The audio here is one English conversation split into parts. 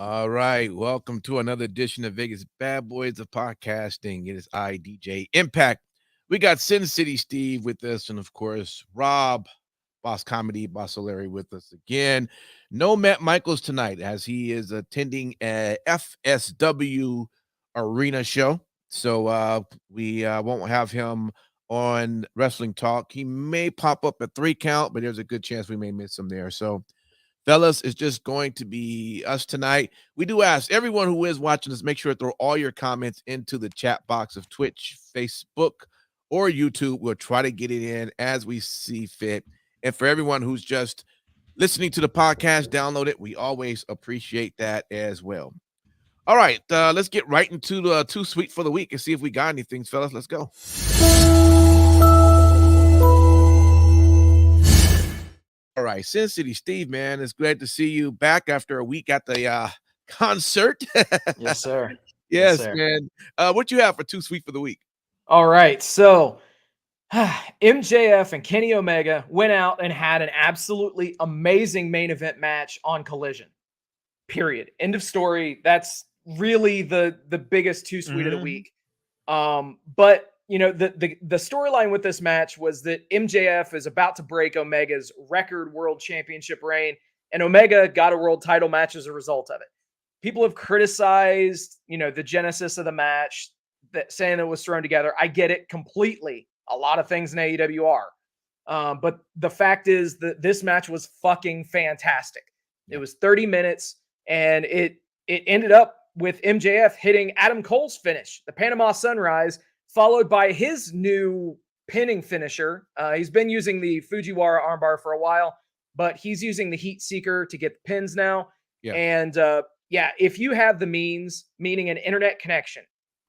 All right, welcome to another edition of Vegas Bad Boys of Podcasting. It is I, DJ Impact. We got Sin City Steve with us, and of course, Rob, Boss Comedy, Boss O'Leary with us again. No Matt Michaels tonight, as he is attending a FSW arena show. So we won't have him on Wrestling Talk. He may pop up at 3 count, but there's a good chance we may miss him there. So fellas, it's just going to be us tonight. We do ask everyone who is watching us, make sure to throw all your comments into the chat box of Twitch, Facebook, or YouTube. We'll try to get it in as we see fit. And for everyone who's just listening to the podcast, download it. We always appreciate that as well. All right, let's get right into the Too Sweet for the week and see if we got anything, fellas. Let's go. All right, Sin City Steve, man, it's great to see you back after a week at the concert. Yes, sir. Yes, sir. man. What you have for Too Sweet for the week? All right, so MJF and Kenny Omega went out and had an absolutely amazing main event match on Collision. Period. End of story. That's really the biggest Too Sweet of the week. But you know, the storyline with this match was that MJF is about to break Omega's record world championship reign, and Omega got a world title match as a result of it. People have criticized, you know, the genesis of the match, that saying it was thrown together. I get it completely. A lot of things in AEW are. But the fact is that this match was fucking fantastic. It was 30 minutes, and it ended up with MJF hitting Adam Cole's finish, the Panama Sunrise, followed by his new pinning finisher. He's been using the Fujiwara armbar for a while, but he's using the Heat Seeker to get the pins now. Yeah. And if you have the means, meaning an internet connection,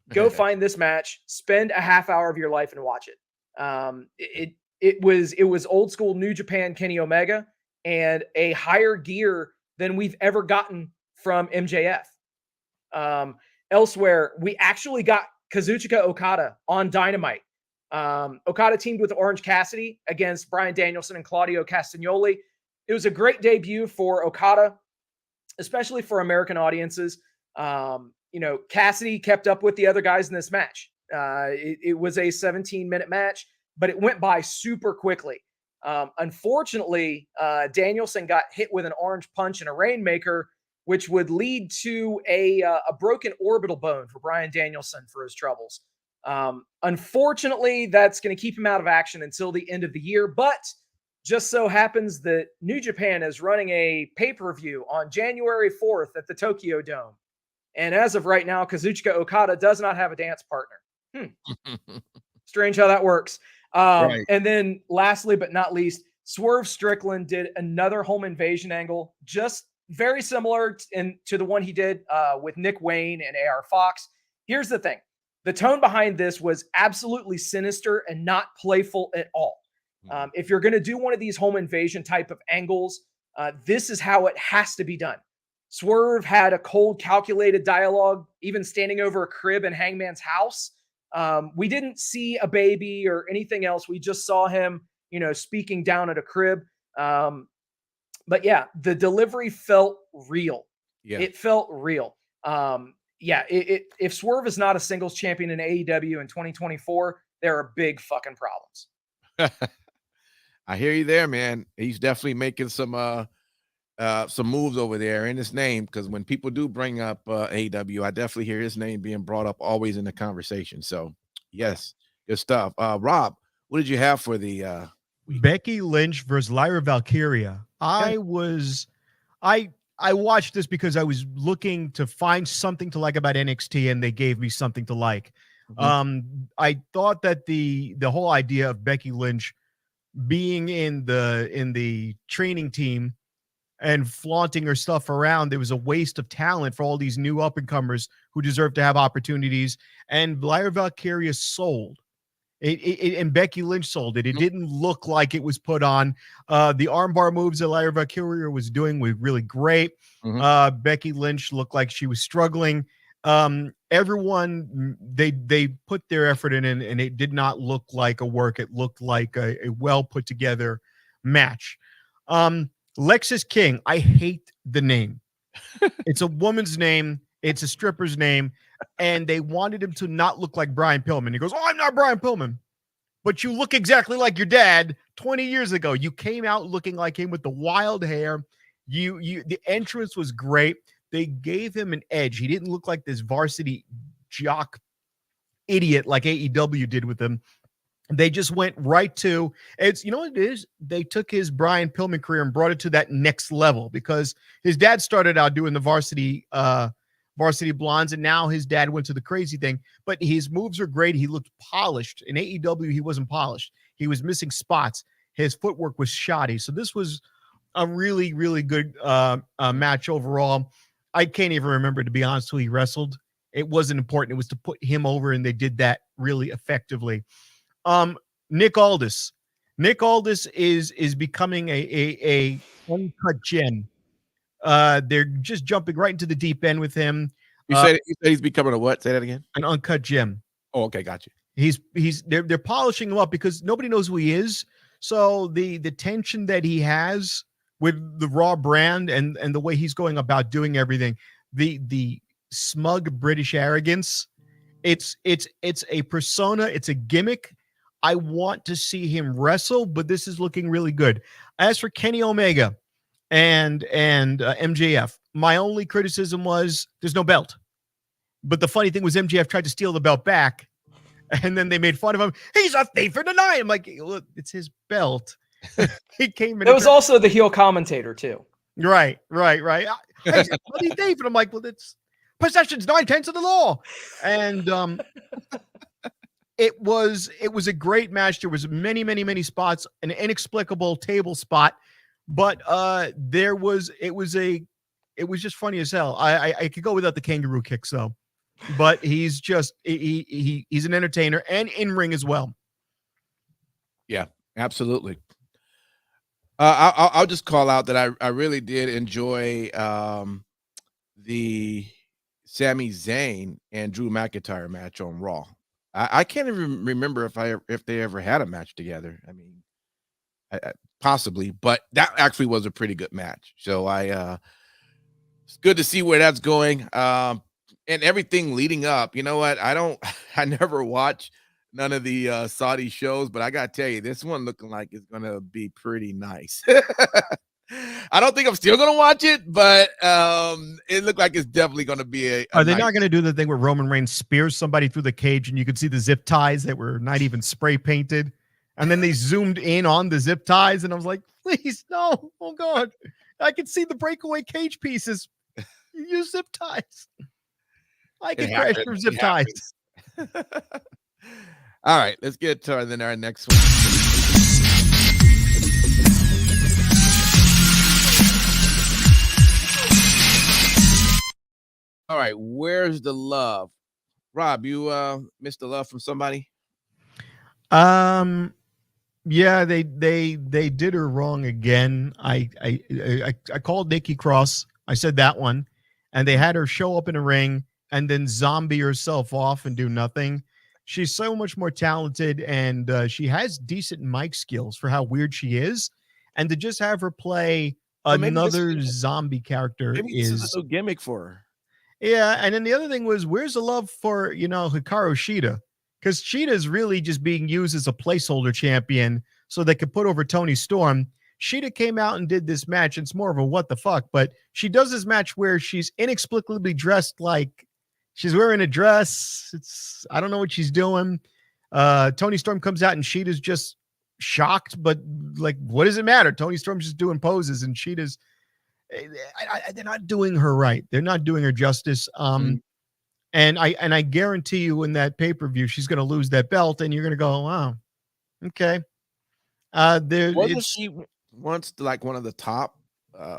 go find this match, spend a half hour of your life and watch it. It was old school New Japan Kenny Omega and a higher gear than we've ever gotten from MJF. Elsewhere, we actually got Kazuchika Okada on Dynamite. Okada teamed with Orange Cassidy against Bryan Danielson and Claudio Castagnoli. It was a great debut for Okada, especially for American audiences. You know, Cassidy kept up with the other guys in this match. It was a 17-minute match, but it went by super quickly. Unfortunately, Danielson got hit with an orange punch and a Rainmaker, which would lead to a broken orbital bone for Bryan Danielson for his troubles. Unfortunately, that's going to keep him out of action until the end of the year, but just so happens that New Japan is running a pay-per-view on January 4th at the Tokyo Dome. And as of right now, Kazuchika Okada does not have a dance partner. Strange how that works. Right. And then lastly, but not least, Swerve Strickland did another home invasion angle, just very similar to the one he did with Nick Wayne and AR Fox. Here's the thing. The tone behind this was absolutely sinister and not playful at all. If you're going to do one of these home invasion type of angles, this is how it has to be done. Swerve had a cold, calculated dialogue, even standing over a crib in Hangman's house. We didn't see a baby or anything else. We just saw him, you know, speaking down at a crib. But yeah, the delivery felt real. Yeah. It felt real. If Swerve is not a singles champion in AEW in 2024, there are big fucking problems. I hear you there, man. He's definitely making some moves over there in his name, because when people do bring up AEW, I definitely hear his name being brought up always in the conversation. So, yes, good stuff. Rob, what did you have for the week? Becky Lynch versus Lyra Valkyria. I watched this because I was looking to find something to like about NXT, and they gave me something to like. I thought that the whole idea of Becky Lynch being in the training team and flaunting her stuff around, it was a waste of talent for all these new up-and-comers who deserve to have opportunities. And Lyra Valkyria sold. And Becky Lynch sold it. It didn't look like it was put on. The armbar moves that Lyra Valkyria was doing were really great. Becky Lynch looked like she was struggling. Everyone, they put their effort in, and it did not look like a work. It looked like a well put together match. Lexis King, I hate the name. It's a woman's name. It's a stripper's name. And they wanted him to not look like Brian Pillman. He goes, "Oh, I'm not Brian Pillman. But you look exactly like your dad 20 years ago. You came out looking like him with the wild hair. The entrance was great. They gave him an edge. He didn't look like this varsity jock idiot like AEW did with him. They just went right to it's, you know what it is? They took his Brian Pillman career and brought it to that next level because his dad started out doing the varsity blondes, and now his dad went to the crazy thing. But his moves are great. He looked polished. In AEW, he wasn't polished. He was missing spots. His footwork was shoddy. So this was a really, really good match overall. I can't even remember, to be honest, who he wrestled. It wasn't important. It was to put him over, and they did that really effectively. Nick Aldis. Nick Aldis is becoming a uncut gem. They're just jumping right into the deep end with him. You said he's becoming a what? Say that again. An uncut gem. Oh, okay, got you. They're polishing him up because nobody knows who he is. So the tension that he has with the Raw brand and the way he's going about doing everything, the smug British arrogance, it's a persona, it's a gimmick. I want to see him wrestle, but this is looking really good. As for Kenny Omega and MJF, my only criticism was there's no belt. But the funny thing was MJF tried to steal the belt back, and then they made fun of him. He's a thief for the night. I'm like, look, it's his belt. He came in. It was also the heel commentator too. Right. He's a bloody thief, and I'm like, well, it's possession's 9/10 of the law, and It was a great match. There was many spots, an inexplicable table spot, but it was just funny as hell. I could go without the kangaroo kicks though, but he's just he's an entertainer and in ring as well. Yeah, absolutely. I'll just call out that I really did enjoy the Sami Zayn and Drew McIntyre match on Raw. I can't even remember if they ever had a match together. I mean, possibly, but that actually was a pretty good match. So it's good to see where that's going. And everything leading up. You know what? I never watch none of the Saudi shows, but I gotta tell you, this one looking like it's gonna be pretty nice. I don't think I'm still gonna watch it, but it looked like it's definitely gonna be a Are they not gonna do the thing where Roman Reigns spears somebody through the cage and you could see the zip ties that were not even spray painted, and then they zoomed in on the zip ties, and I was like, please no, oh god, I can see the breakaway cage pieces. You use zip ties. I can crash through zip ties. All right, let's get to our next one. All right, where's the love? Rob, you missed the love from somebody? Yeah, they did her wrong again. I called Nikki Cross. I said that one, and they had her show up in a ring and then zombie herself off and do nothing. She's so much more talented, and she has decent mic skills for how weird she is, and to just have her play another zombie character is a gimmick for her. Yeah, and then the other thing was, where's the love for, Hikaru Shida? Because Shida's really just being used as a placeholder champion so they could put over Toni Storm. Shida came out and did this match. It's more of a what the fuck, but she does this match where she's inexplicably dressed like she's wearing a dress. I don't know what she's doing. Toni Storm comes out and Shida's just shocked, but like, what does it matter? Toni Storm's just doing poses, and Shida's they're not doing her right. They're not doing her justice. And I guarantee you in that pay-per-view, she's going to lose that belt, and you're going to go, wow, okay. Wasn't she once like one of the top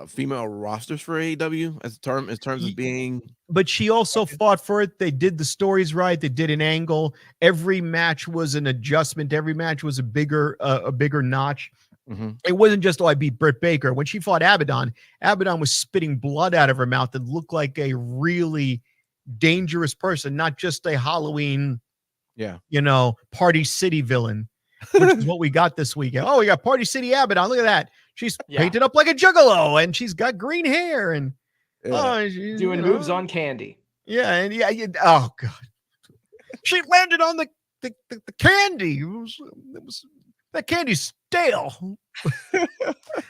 female rosters for AEW in terms of being? But she also fought for it. They did the stories right. They did an angle. Every match was an adjustment. Every match was a bigger notch. Mm-hmm. It wasn't just, I beat Britt Baker. When she fought Abaddon was spitting blood out of her mouth and looked like a really dangerous person, not just a Halloween, Party City villain, which is what we got this weekend. Oh, we got Party City Abaddon. Look at that. She's painted up like a juggalo, and she's got green hair, and Oh, doing moves on Candy. Yeah, and oh god, she landed on the candy. It was that candy's stale.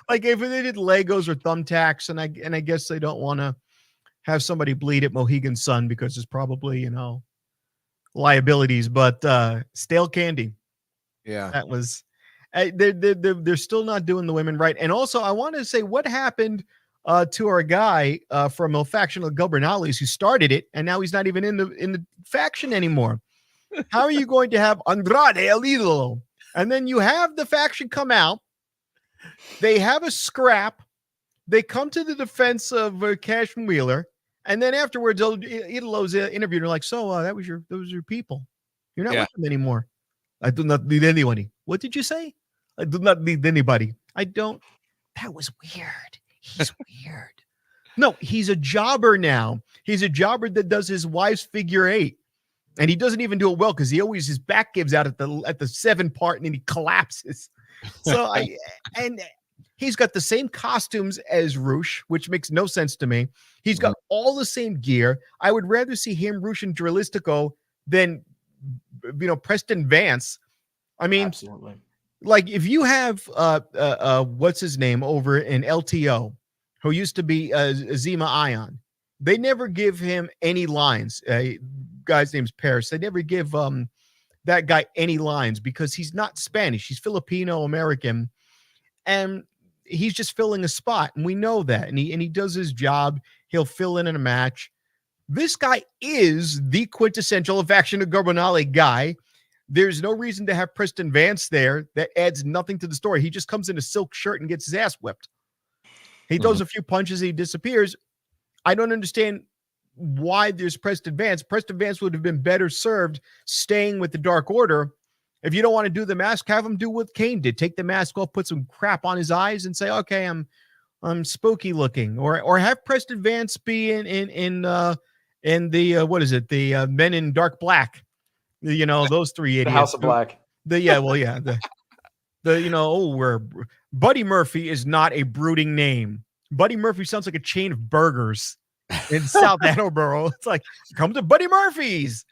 Like if they did Legos or thumbtacks, and I guess they don't want to have somebody bleed at Mohegan Sun because it's probably liabilities, but stale candy. Yeah, That was. They're still not doing the women right. And also, I want to say what happened to our guy from El Faction of Gubernales who started it, and now he's not even in the faction anymore. How are you going to have Andrade El Idolo, and then you have the faction come out? They have a scrap. They come to the defense of Cash and Wheeler, and then afterwards, Idolo's interviewed. They're like, "So those were your people. You're not with them anymore." I do not need anybody. What did you say? I do not need anybody. I don't. That was weird. He's weird. No, he's a jobber now. He's a jobber that does his wife's figure eight. And he doesn't even do it well because his back gives out at the 7 part and then he collapses. So and he's got the same costumes as Roosh, which makes no sense to me. He's got all the same gear. I would rather see him, Roosh, and Drilistico than Preston Vance. I mean, absolutely. Like if you have what's his name over in LTO, who used to be Zima Ion, they never give him any lines. Guy's name's Paris. They never give that guy any lines because he's not Spanish. He's Filipino American, and he's just filling a spot, and we know that. And he does his job. He'll fill in a match. This guy is the quintessential Faction of Garbonale guy. There's no reason to have Preston Vance there. That adds nothing to the story. He just comes in a silk shirt and gets his ass whipped. He throws a few punches, he disappears. I don't understand why there's Preston Vance. Preston Vance would have been better served staying with the Dark Order. If you don't want to do the mask, have him do what Kane did. Take the mask off, put some crap on his eyes, and say, "Okay, I'm spooky looking." Or have Preston Vance be in the what is it? The Men in Dark Black. Those three idiots. The House of Black. Where Buddy Murphy is not a brooding name. Buddy Murphy sounds like a chain of burgers in South Attleboro. It's like, come to Buddy Murphy's.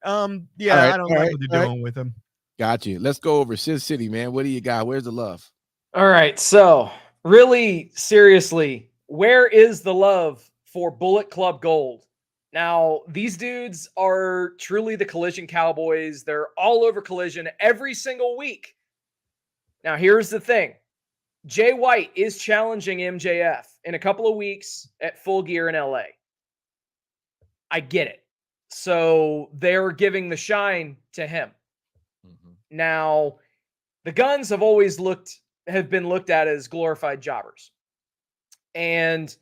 I don't know what they're doing with him. Got you. Let's go over Sin City, man. What do you got? Where's the love? All right. So really seriously, where is the love for Bullet Club Gold? Now, these dudes are truly the Collision Cowboys. They're all over Collision every single week. Now, here's the thing. Jay White is challenging MJF in a couple of weeks at Full Gear in LA. I get it. So they're giving the shine to him. Now, the Guns have always been looked at as glorified jobbers. And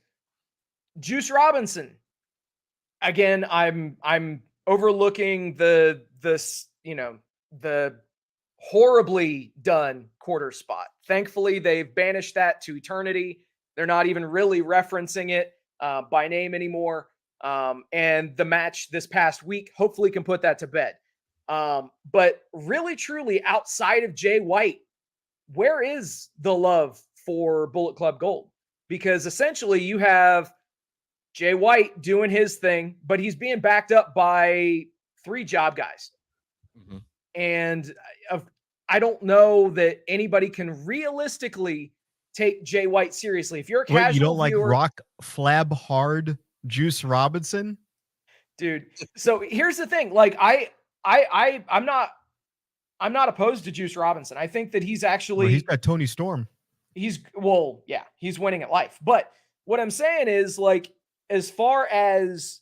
Juice Robinson, again, I'm overlooking the horribly done quarter spot. Thankfully, they've banished that to eternity. They're not even really referencing it by name anymore. And the match this past week hopefully can put that to bed. But really, truly, outside of Jay White, where is the love for Bullet Club Gold? Because essentially you have Jay White doing his thing, but he's being backed up by 3 job guys. And I don't know that anybody can realistically take Jay White seriously. If you're a casual you don't viewer, like rock flab hard Juice Robinson? Dude. So here's the thing. Like I'm not opposed to Juice Robinson. I think that he's actually he's got Tony Storm. He's winning at life. But what I'm saying is, like, as far as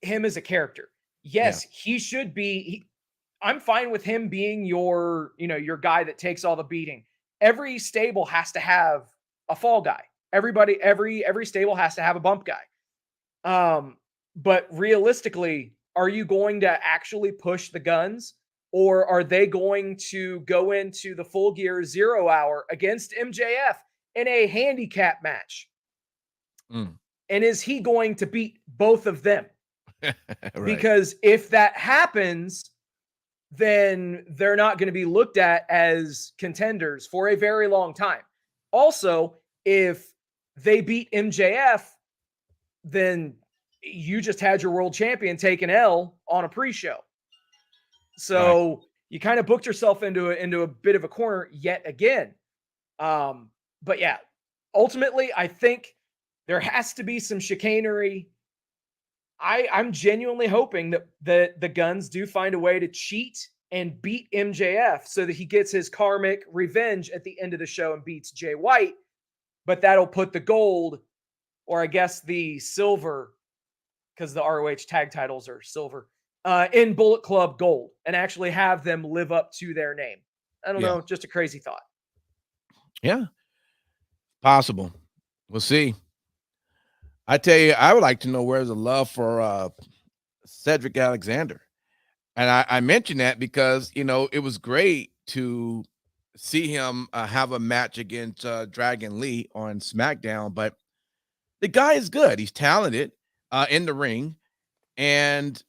him as a character, yes, he should be. I'm fine with him being your guy that takes all the beating. Every stable has to have a fall guy. Every stable has to have a bump guy. But realistically, are you going to actually push the Guns, or are they going to go into the Full Gear 0 hour against MJF in a handicap match? And is he going to beat both of them? Right. Because if that happens, then they're not going to be looked at as contenders for a very long time. Also, if they beat MJF, then you just had your world champion take an L on a pre-show. So you kind of booked yourself into a bit of a corner yet again. But yeah, ultimately, I think there has to be some chicanery. I'm genuinely hoping that the Guns do find a way to cheat and beat MJF so that he gets his karmic revenge at the end of the show and beats Jay White. But that'll put the gold, or I guess the silver, because the ROH tag titles are silver, in Bullet Club Gold, and actually have them live up to their name. I don't know, just a crazy thought. Yeah, possible. We'll see. I tell you, I would like to know where's the love for Cedric Alexander. And I mentioned that because, it was great to see him have a match against Dragon Lee on SmackDown. But the guy is good. He's talented in the ring. And,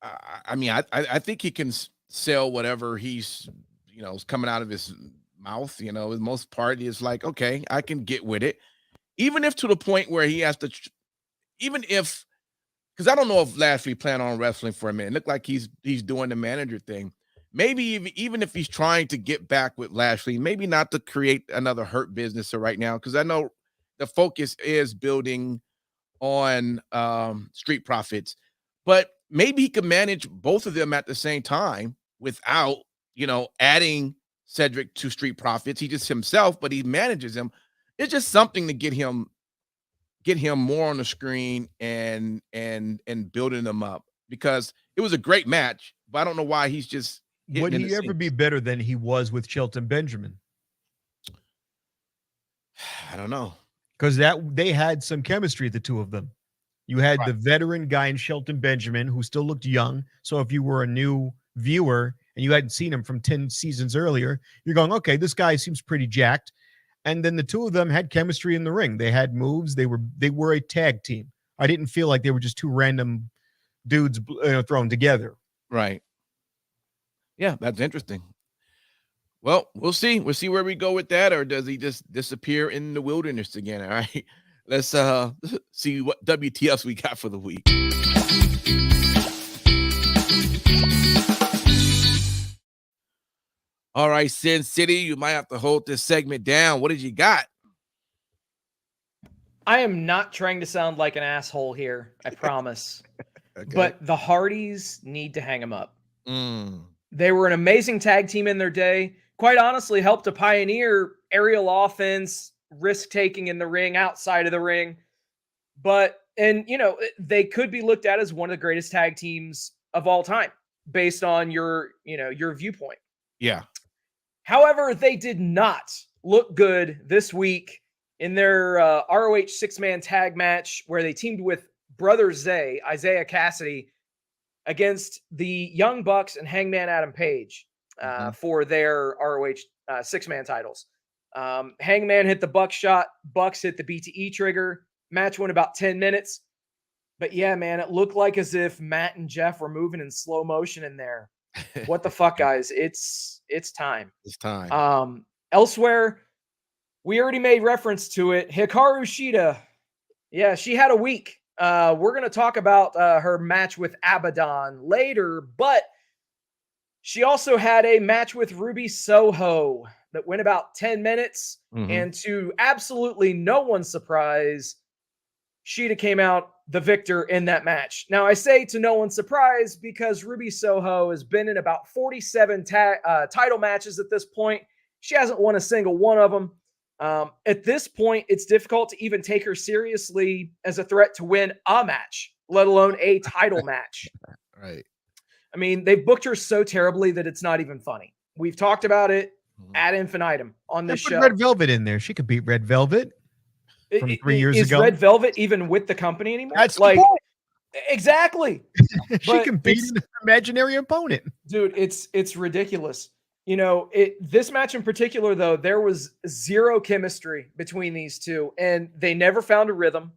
I think he can sell whatever he's, is coming out of his mouth. The most part is like, okay, I can get with it. Even if to the point where he has to, because I don't know if Lashley planned on wrestling for a minute. It looked like he's doing the manager thing. Maybe even if he's trying to get back with Lashley, maybe not to create another Hurt Business right now, because I know the focus is building on Street Profits, but maybe he could manage both of them at the same time without, adding Cedric to Street Profits. He just himself, but he manages him. It's just something to get him more on the screen and building them up, because it was a great match, but I don't know why he's just. Would he ever be better than he was with Shelton Benjamin? I don't know, because they had some chemistry, the two of them. You had the veteran guy in Shelton Benjamin who still looked young. So if you were a new viewer and you hadn't seen him from 10 seasons earlier, you're going, okay, this guy seems pretty jacked. And then the two of them had chemistry in the ring. They had moves. They were a tag team. I didn't feel like they were just two random dudes thrown together. Right. Yeah, that's interesting. Well, we'll see. We'll see where we go with that, or does he just disappear in the wilderness again? All right. Let's see what WTFs we got for the week. All right, Sin City, you might have to hold this segment down. What did you got? I am not trying to sound like an asshole here, I promise. Okay. But the Hardys need to hang them up. They were an amazing tag team in their day. Quite honestly, helped to pioneer aerial offense, risk-taking in the ring, outside of the ring. They could be looked at as one of the greatest tag teams of all time, based on your viewpoint. Yeah. However, they did not look good this week in their ROH six-man tag match where they teamed with Brother Zay, Isaiah Cassidy, against the Young Bucks and Hangman Adam Page for their ROH six-man titles. Hangman hit the buckshot, Bucks hit the BTE trigger. Match went about 10 minutes. But yeah, man, it looked like as if Matt and Jeff were moving in slow motion in there. What the fuck, guys? It's time. It's time. Elsewhere, we already made reference to it. Hikaru Shida. Yeah, she had a week. We're going to talk about her match with Abaddon later, but she also had a match with Ruby Soho that went about 10 minutes. And to absolutely no one's surprise, Shida came out the victor in that match. Now, I say to no one's surprise because Ruby Soho has been in about 47 title matches at this point. She hasn't won a single one of them. At this point, it's difficult to even take her seriously as a threat to win a match, let alone a title match. Right. I mean, they've booked her so terribly that it's not even funny. We've talked about it ad infinitum on this show. Red Velvet in there. She could beat Red Velvet from 3 years ago. Is Red Velvet even with the company anymore? That's like, exactly. She can beat an imaginary opponent. Dude, it's ridiculous. You know, this match in particular, though, there was zero chemistry between these two, and they never found a rhythm.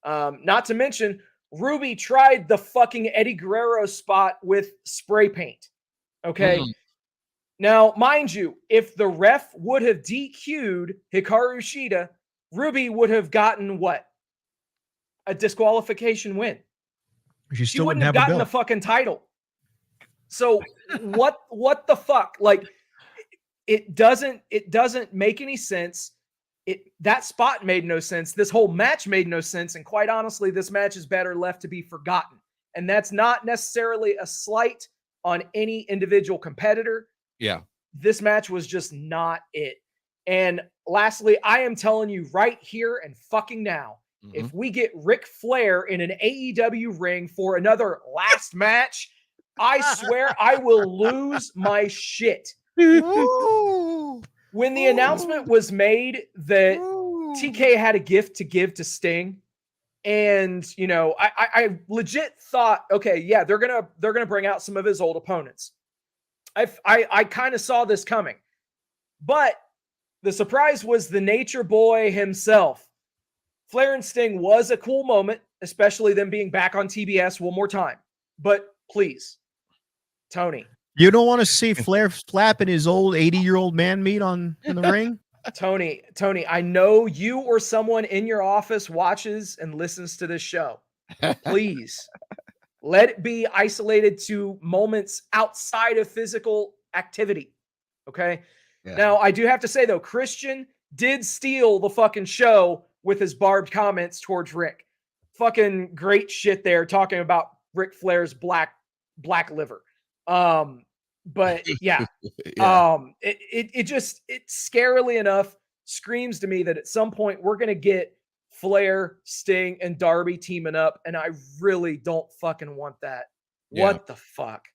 Not to mention, Ruby tried the fucking Eddie Guerrero spot with spray paint. Okay. Now, mind you, if the ref would have DQ'd Hikaru Shida, Ruby would have gotten what? a disqualification win. She wouldn't have gotten the fucking title. So what the fuck? Like, it doesn't make any sense. That spot made no sense. This whole match made no sense. And quite honestly, this match is better left to be forgotten. And that's not necessarily a slight on any individual competitor. Yeah. This match was just not it. And lastly, I am telling you right here and fucking now, if we get Ric Flair in an AEW ring for another last match, I swear I will lose my shit. When the announcement was made that TK had a gift to give to Sting, and you know, I legit thought, okay, yeah, they're gonna bring out some of his old opponents. I kind of saw this coming, but the surprise was the Nature Boy himself. Flair and Sting was a cool moment, especially them being back on TBS one more time. But please, Tony. You don't want to see Flair slapping his old 80-year-old man meat in the ring? Tony, I know you or someone in your office watches and listens to this show. Please, let it be isolated to moments outside of physical activity. Okay? Yeah. Now, I do have to say, though, Christian did steal the fucking show with his barbed comments towards Rick. Fucking great shit there, talking about Ric Flair's black liver. But yeah, it scarily enough screams to me that at some point we're going to get Flair, Sting, and Darby teaming up. And I really don't fucking want that. Yeah. What the fuck?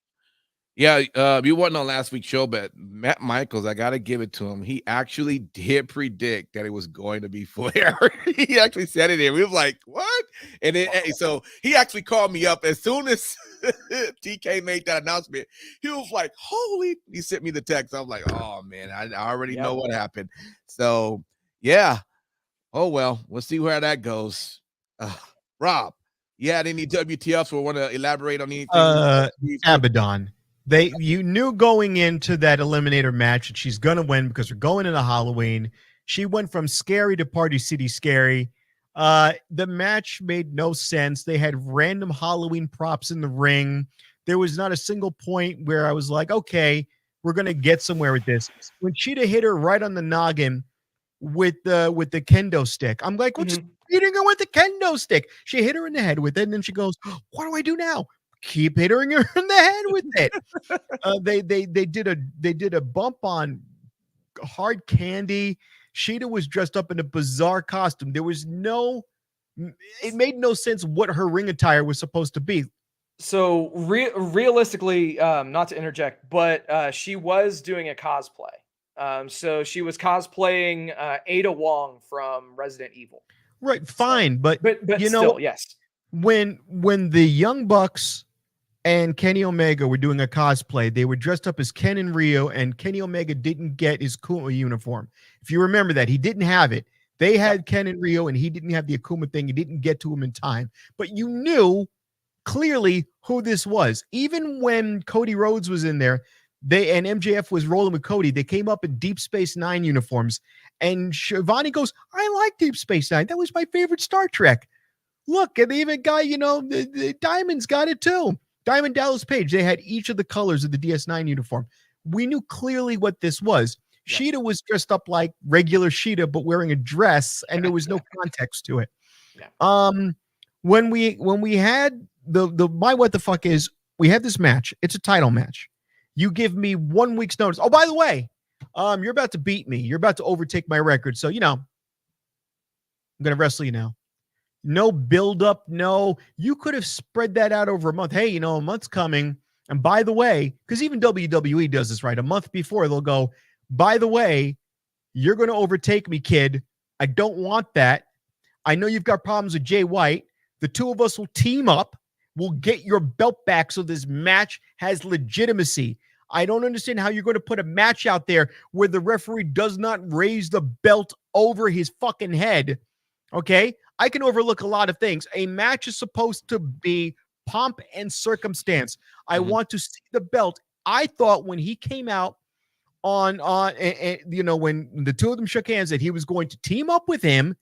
Yeah. You wasn't on last week's show, but Matt Michaels, I got to give it to him. He actually did predict that it was going to be Flair. He actually said it there. We was like, what? And then, so he actually called me up as soon as TK made that announcement. He was like, holy, he sent me the text. I was like, oh man, I already know what happened. So yeah. Oh, well, we'll see where that goes. Rob, you had any WTFs or want to elaborate on anything? Abaddon. You knew going into that eliminator match that she's going to win because we're going into Halloween. She went from scary to Party City scary. The match made no sense. They had random Halloween props in the ring. There was not a single point where I was like, okay, we're going to get somewhere with this. When Cheetah hit her right on the noggin with the kendo stick, I'm like, what's hitting her with the kendo stick? She hit her in the head with it, and then she goes, what do I do now? Keep hitting her in the head with it. They did a bump on Hard Candy. Sheeta was dressed up in a bizarre costume. It made no sense what her ring attire was supposed to be. So realistically, not to interject, but she was doing a cosplay. So she was cosplaying Ada Wong from Resident Evil. Right, fine, but you still, know, yes. When the Young Bucks and Kenny Omega were doing a cosplay, they were dressed up as Ken and Rio, and Kenny Omega didn't get his Kuma uniform. If you remember that, he didn't have it. They had Ken and Rio, and he didn't have the Akuma thing. He didn't get to him in time. But you knew clearly who this was. Even when Cody Rhodes was in there, and MJF was rolling with Cody, they came up in Deep Space Nine uniforms. And Shivani goes, I like Deep Space Nine. That was my favorite Star Trek. Look, and they even got, the Diamond's got it too. Diamond Dallas Page, they had each of the colors of the DS9 uniform. We knew clearly what this was. Yeah. Sheeta was dressed up like regular Sheeta, but wearing a dress, and there was no context to it. Yeah. When we had the my what the fuck is, we had this match. It's a title match. You give me 1 week's notice. Oh, by the way, you're about to beat me. You're about to overtake my record. So, I'm going to wrestle you now. No build up. No, you could have spread that out over a month. Hey, a month's coming. And by the way, because even WWE does this, right? A month before, they'll go, by the way, you're going to overtake me, kid. I don't want that. I know you've got problems with Jay White. The two of us will team up. We'll get your belt back so this match has legitimacy. I don't understand how you're going to put a match out there where the referee does not raise the belt over his fucking head. Okay? I can overlook a lot of things. A match is supposed to be pomp and circumstance. I want to see the belt. I thought when he came out when the two of them shook hands that he was going to team up with him,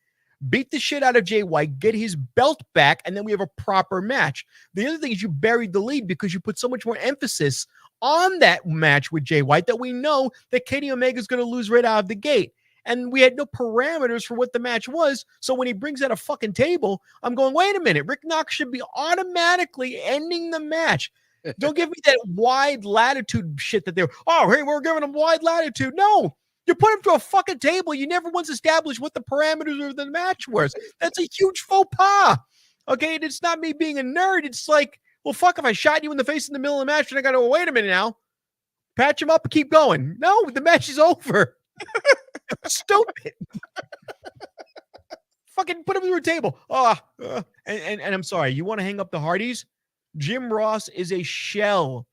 beat the shit out of Jay White, get his belt back, and then we have a proper match. The other thing is you buried the lead because you put so much more emphasis on that match with Jay White that we know that Kenny Omega is going to lose right out of the gate. And we had no parameters for what the match was. So when he brings out a fucking table, I'm going, wait a minute. Rick Knox should be automatically ending the match. Don't give me that wide latitude shit that they're, oh, hey, we're giving them wide latitude. No, you put him to a fucking table. You never once established what the parameters of the match was. That's a huge faux pas. Okay, and it's not me being a nerd. It's like, well, fuck, if I shot you in the face in the middle of the match, and I got to wait a minute now, patch him up and keep going. No, the match is over. Stupid. Fucking put him through a table. And I'm sorry. You want to hang up the Hardys? Jim Ross is a shell.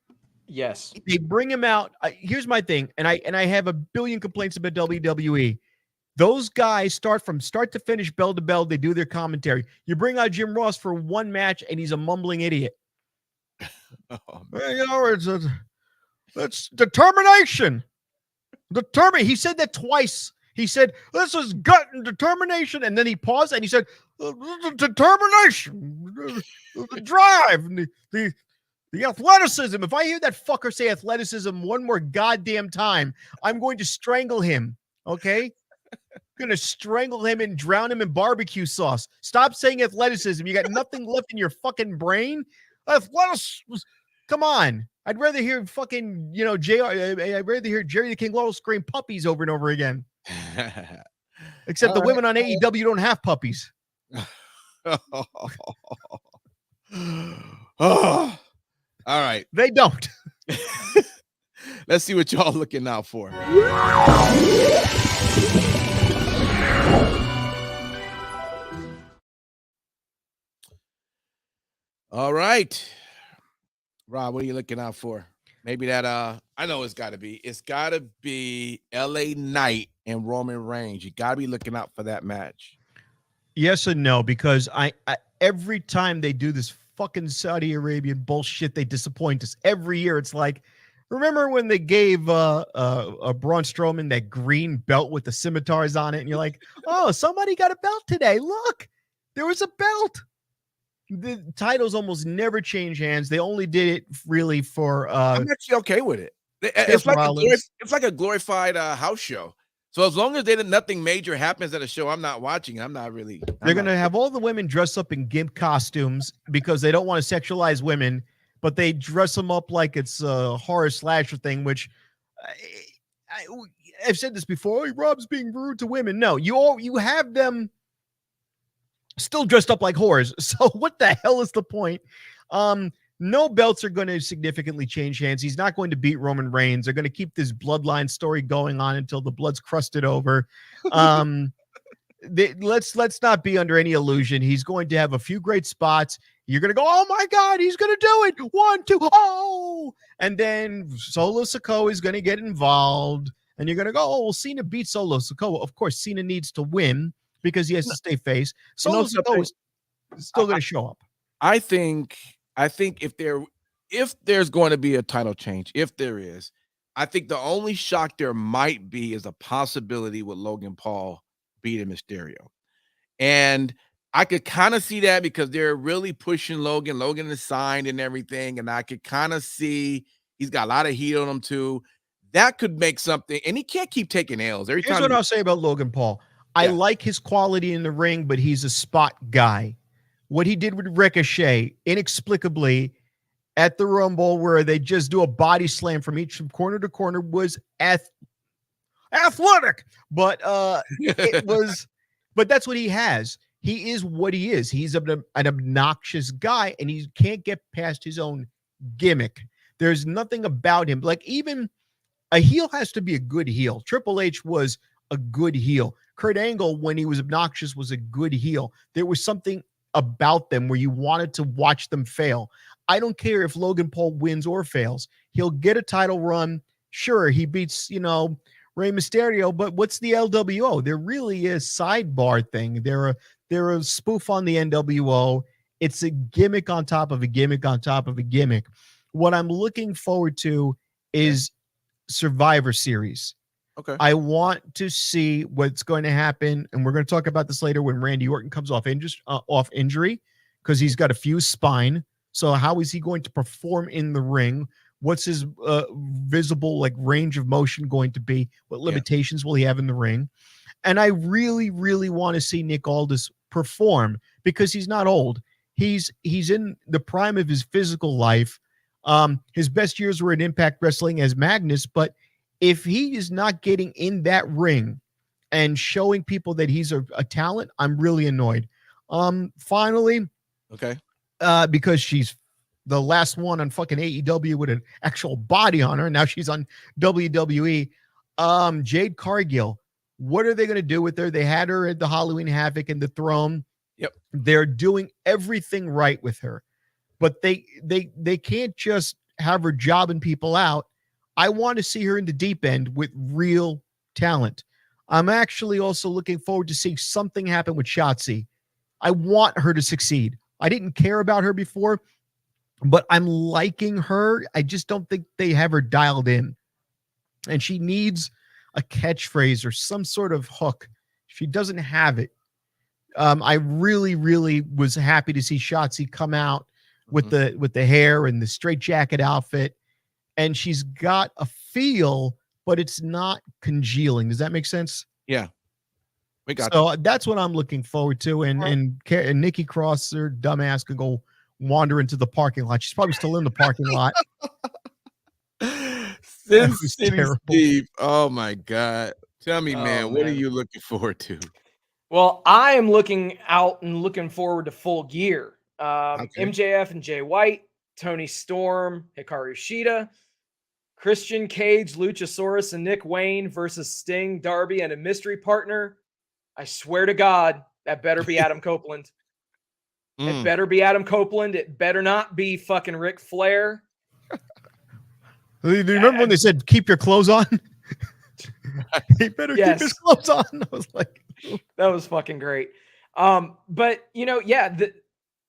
Yes. They bring him out. Here's my thing, and I have a billion complaints about WWE. Those guys start from start to finish, bell to bell. They do their commentary. You bring out Jim Ross for one match, and he's a mumbling idiot. You know, it's determination. He said that twice. He said, this is gut and determination. And then he paused and he said, determination, the drive, and the athleticism. If I hear that fucker say athleticism one more goddamn time, I'm going to strangle him. Okay? I'm going to strangle him and drown him in barbecue sauce. Stop saying athleticism. You got nothing left in your fucking brain. Athleticism. Come on. I'd rather hear fucking, I'd rather hear Jerry the King Lawler scream puppies over and over again. Except the women on AEW don't have puppies. All right. They don't. Let's see what y'all looking out for. All right. Rob, what are you looking out for? Maybe that I know it's gotta be LA Knight and Roman Reigns. You gotta be looking out for that match. Yes and no, because I every time they do this fucking Saudi Arabian bullshit, they disappoint us. Every year it's like, remember when they gave Braun Strowman that green belt with the scimitars on it, and you're like, oh, somebody got a belt today. Look, there was a belt. The titles almost never change hands. They only did it really for I'm actually okay with it. It's like a glorified house show. So as long as nothing major happens at a show, I'm not watching. They're going to have all the women dress up in gimp costumes because they don't want to sexualize women, but they dress them up like it's a horror slasher thing, which I've said this before. Oh, Rob's being rude to women. No, you have them still dressed up like whores. So what the hell is the point? No belts are going to significantly change hands. He's not going to beat Roman Reigns. They're going to keep this bloodline story going on until the blood's crusted over. Let's not be under any illusion. He's going to have a few great spots. You're going to go, oh my God, he's going to do it. 1, 2, oh. And then Solo Sikoa is going to get involved. And you're going to go, oh, well, Cena beat Solo Sikoa. Of course, Cena needs to win because he has to stay face. Solo Sikoa is still going to show up. I think if there's going to be a title change, if there is, I think the only shock there might be is a possibility with Logan Paul beating Mysterio. And I could kind of see that because they're really pushing Logan. Logan is signed and everything. And I could kind of see he's got a lot of heat on him too. That could make something. And he can't keep taking L's. Here's what I'll say about Logan Paul. I like his quality in the ring, but he's a spot guy. What he did with Ricochet, inexplicably, at the Rumble, where they just do a body slam from corner to corner, was athletic. But it was. But that's what he has. He is what he is. He's an obnoxious guy, and he can't get past his own gimmick. There's nothing about him. Like, even a heel has to be a good heel. Triple H was a good heel. Kurt Angle, when he was obnoxious, was a good heel. There was something about them where you wanted to watch them fail. I don't care if Logan Paul wins or fails. He'll get a title run. Sure, he beats, Rey Mysterio, but what's the LWO? They're really a sidebar thing. They're a spoof on the NWO. It's a gimmick on top of a gimmick on top of a gimmick. What I'm looking forward to is Survivor Series. Okay. I want to see what's going to happen, and we're going to talk about this later when Randy Orton comes off injury, because he's got a fused spine. So how is he going to perform in the ring? What's his visible like range of motion going to be? What limitations will he have in the ring? And I really, really want to see Nick Aldis perform, because he's not old. He's in the prime of his physical life. His best years were in Impact Wrestling as Magnus, but if he is not getting in that ring and showing people that he's a talent, I'm really annoyed. Finally, okay, because she's the last one on fucking AEW with an actual body on her. Now she's on WWE. Jade Cargill. What are they going to do with her? They had her at the Halloween Havoc and the Throne. Yep. They're doing everything right with her, but they can't just have her jobbing people out. I want to see her in the deep end with real talent. I'm actually also looking forward to seeing something happen with Shotzi. I want her to succeed. I didn't care about her before, but I'm liking her. I just don't think they have her dialed in. And she needs a catchphrase or some sort of hook. She doesn't have it. I really, really was happy to see Shotzi come out with the hair and the straitjacket outfit. And she's got a feel, but it's not congealing. Does that make sense? Yeah. We got so that's what I'm looking forward to. And Nikki Cross, her dumbass, could go wander into the parking lot. She's probably still in the parking lot. Sin City Steve. Oh my God. Tell me, man, what man. are you looking forward to? Well, I am looking out and looking forward to Full Gear. MJF and Jay White, Tony Storm, Hikaru Shida, Christian Cage, Luchasaurus, and Nick Wayne versus Sting, Darby, and a mystery partner. I swear to God, that better be Adam Copeland. It better be Adam Copeland. It better not be fucking Ric Flair. Do you remember when they said, keep your clothes on? He better keep his clothes on. I was like, that was fucking great. But, you know,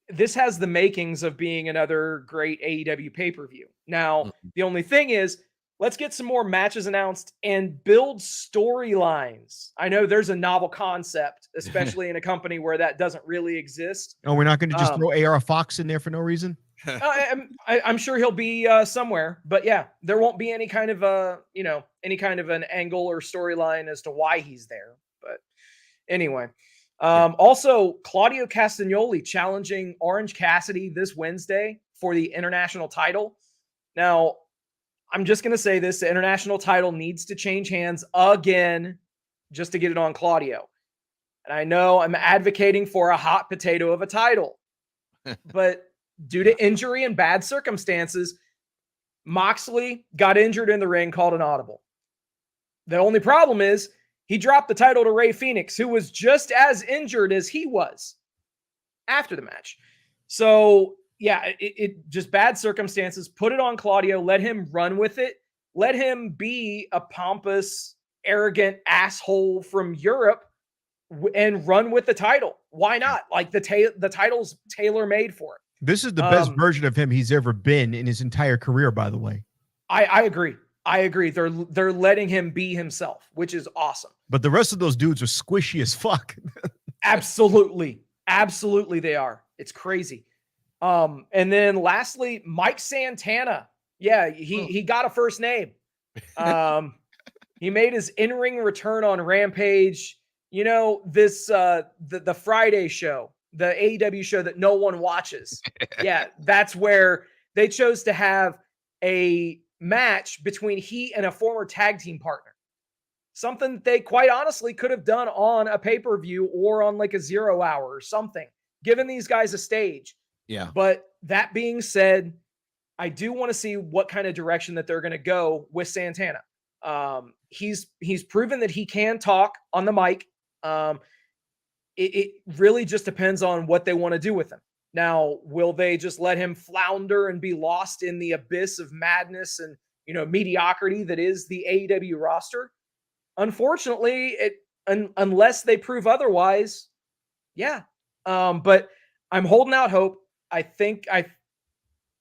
this has the makings of being another great AEW pay-per-view. Now, the only thing is, let's get some more matches announced and build storylines. I know there's a novel concept, especially in a company where that doesn't really exist. Oh, we're not going to just throw AR Fox in there for no reason? I'm sure he'll be somewhere, but yeah, there won't be any kind of an angle or storyline as to why he's there. But anyway, also Claudio Castagnoli challenging Orange Cassidy this Wednesday for the international title. Now, I'm just going to say this, the international title needs to change hands again just to get it on Claudio. And I know I'm advocating for a hot potato of a title, but due to injury and bad circumstances, Moxley got injured in the ring, called an audible. The only problem is he dropped the title to Rey Fenix, who was just as injured as he was after the match. So, yeah, it just bad circumstances. Put it on Claudio. Let him run with it. Let him be a pompous, arrogant asshole from Europe and run with the title. Why not? Like the title's tailor-made for it. This is the best version of him he's ever been in his entire career, by the way. I agree. They're letting him be himself, which is awesome. But the rest of those dudes are squishy as fuck. Absolutely they are. It's crazy. And then lastly, Mike Santana. Yeah, he got a first name. He made his in-ring return on Rampage. You know, this the Friday show, the AEW show that no one watches. Yeah, that's where they chose to have a match between he and a former tag team partner. Something that they quite honestly could have done on a pay-per-view or on like a 0 hour or something, giving these guys a stage. Yeah. But that being said, I do want to see what kind of direction that they're going to go with Santana. He's proven that he can talk on the mic. It really just depends on what they want to do with him. Now, will they just let him flounder and be lost in the abyss of madness and, you know, mediocrity that is the AEW roster? Unfortunately, unless they prove otherwise, yeah. But I'm holding out hope. I think I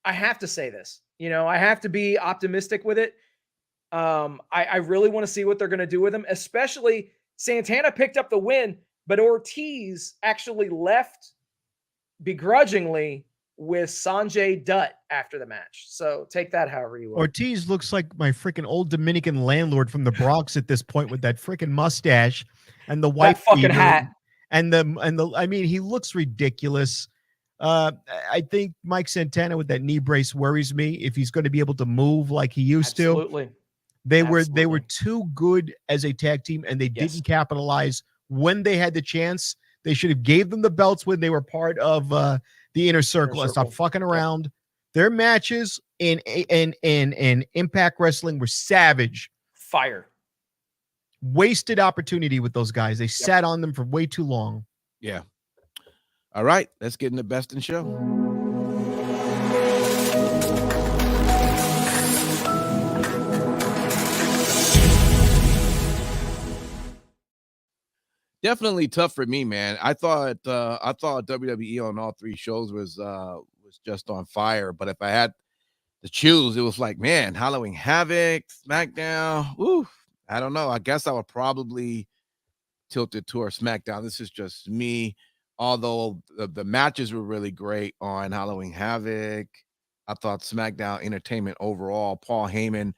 have to say this. You know, I have to be optimistic with it. I really want to see what they're going to do with him, especially Santana picked up the win, but Ortiz actually left begrudgingly with Sanjay Dutt after the match. So take that however you will. Ortiz looks like my freaking old Dominican landlord from the Bronx at this point with that freaking mustache and the white fucking beater hat. and the I mean, he looks ridiculous. I think Mike Santana with that knee brace worries me if he's going to be able to move like he used Absolutely. to. They were too good as a tag team, and they didn't capitalize when they had the chance. They should have gave them the belts when they were part of the Inner Circle and stop fucking around. Yep. Their matches in Impact Wrestling were savage. Fire. Wasted opportunity with those guys. They sat on them for way too long. Yeah. All right, let's get in the best in show. Definitely tough for me, man. I thought WWE on all three shows was just on fire. But if I had to choose, it was like, man, Halloween Havoc, SmackDown. Woo, I don't know. I guess I would probably tilt it towards SmackDown. This is just me. Although the matches were really great on Halloween Havoc, I thought SmackDown entertainment overall. Paul Heyman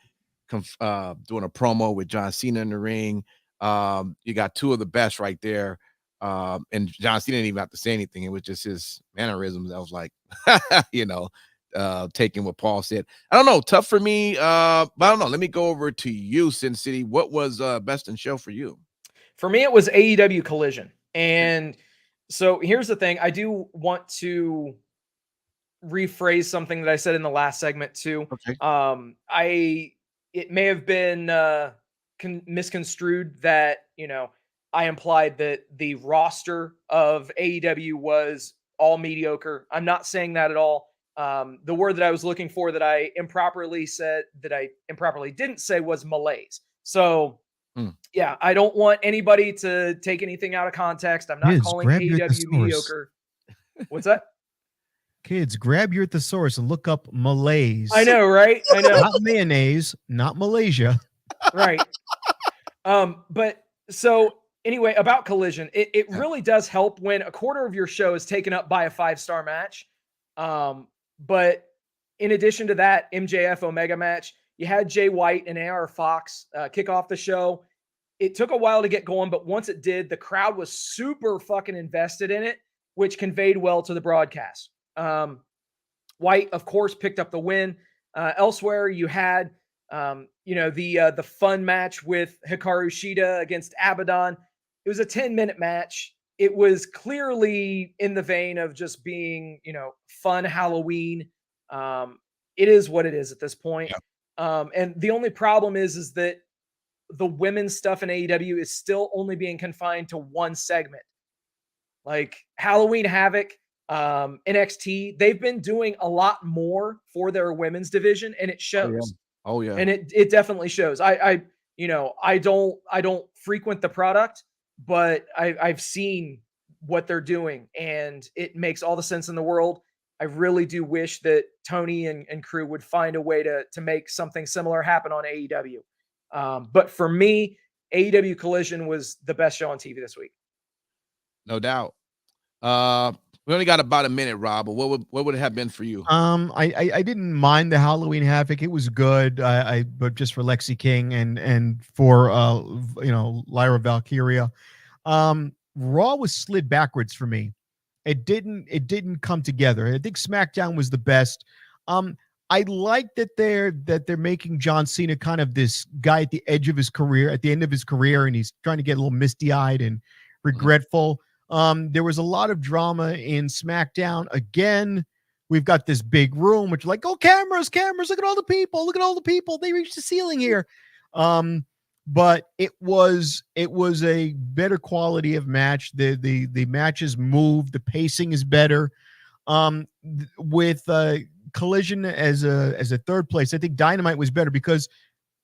doing a promo with John Cena in the ring. You got two of the best right there. And John Cena didn't even have to say anything. It was just his mannerisms. I was like, taking what Paul said. I don't know. Tough for me. But I don't know. Let me go over to you, Sin City. What was best in show for you? For me, it was AEW Collision. And so here's the thing. I do want to rephrase something that I said in the last segment too. Okay. It may have been misconstrued that, I implied that the roster of AEW was all mediocre. I'm not saying that at all. The word that I was looking for that I improperly didn't say was malaise. So yeah, I don't want anybody to take anything out of context. I'm not calling AEW mediocre. What's that? Kids, grab your thesaurus and look up malaise. I know, right? I know. Not mayonnaise, not Malaysia. Right. But so anyway, about Collision, it really does help when a quarter of your show is taken up by a 5-star match. But in addition to that MJF Omega match, you had Jay White and AR Fox kick off the show. It took a while to get going, but once it did, the crowd was super fucking invested in it, which conveyed well to the broadcast. White, of course, picked up the win. Elsewhere, you had the fun match with Hikaru Shida against Abaddon. It was a 10-minute match. It was clearly in the vein of just being, fun Halloween. It is what it is at this point. Yeah. And the only problem is that the women's stuff in AEW is still only being confined to one segment. Like Halloween Havoc, NXT, they've been doing a lot more for their women's division, and it shows. Oh yeah. And it definitely shows. I don't frequent the product, but I've seen what they're doing, and it makes all the sense in the world. I really do wish that Tony and crew would find a way to make something similar happen on AEW. But for me, AEW Collision was the best show on TV this week. No doubt. We only got about a minute, Rob, but what would it have been for you? I didn't mind the Halloween Havoc. It was good. But just for Lexi King and for Lyra Valkyria. Raw was slid backwards for me. It didn't come together. I think SmackDown was the best. I like that they're making John Cena kind of this guy at the edge of his career, at the end of his career, and he's trying to get a little misty-eyed and regretful. There was a lot of drama in SmackDown. Again, we've got this big room, which like, oh, cameras, look at all the people. They reached the ceiling here. But it was a better quality of match. The matches moved. The pacing is better. With Collision as a third place, I think Dynamite was better because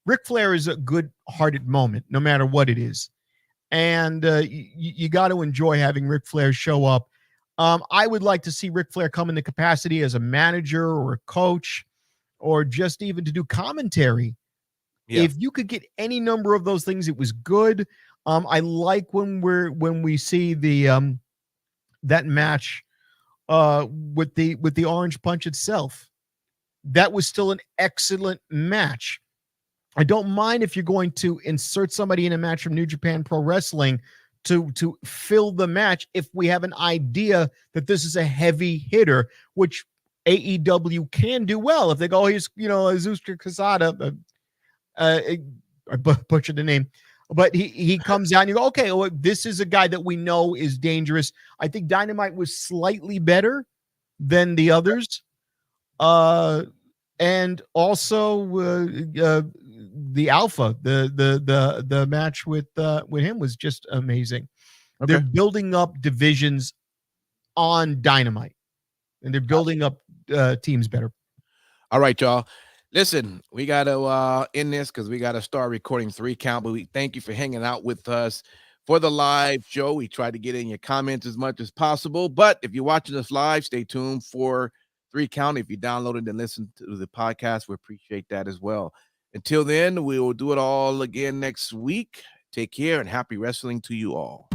Ric Flair is a good-hearted moment, no matter what it is. And you got to enjoy having Ric Flair show up. I would like to see Ric Flair come in the capacity as a manager or a coach or just even to do commentary Yeah. If you could get any number of those things, it was good. I like when we see the that match with the Orange Punch itself. That was still an excellent match. I don't mind if you're going to insert somebody in a match from New Japan Pro Wrestling to fill the match if we have an idea that this is a heavy hitter, which AEW can do well. If they go, he's Azusa Quesada, I butchered the name, but he comes out and you go, okay, well, this is a guy that we know is dangerous. I think Dynamite was slightly better than the others. And also the Alpha, the match with him was just amazing. Okay. They're building up divisions on Dynamite, and they're building up teams better. All right, y'all. Listen, we got to end this because we got to start recording 3 Count. But we thank you for hanging out with us for the live show. We try to get in your comments as much as possible. But if you're watching us live, stay tuned for 3 Count. If you downloaded and listened to the podcast, we appreciate that as well. Until then, we will do it all again next week. Take care and happy wrestling to you all.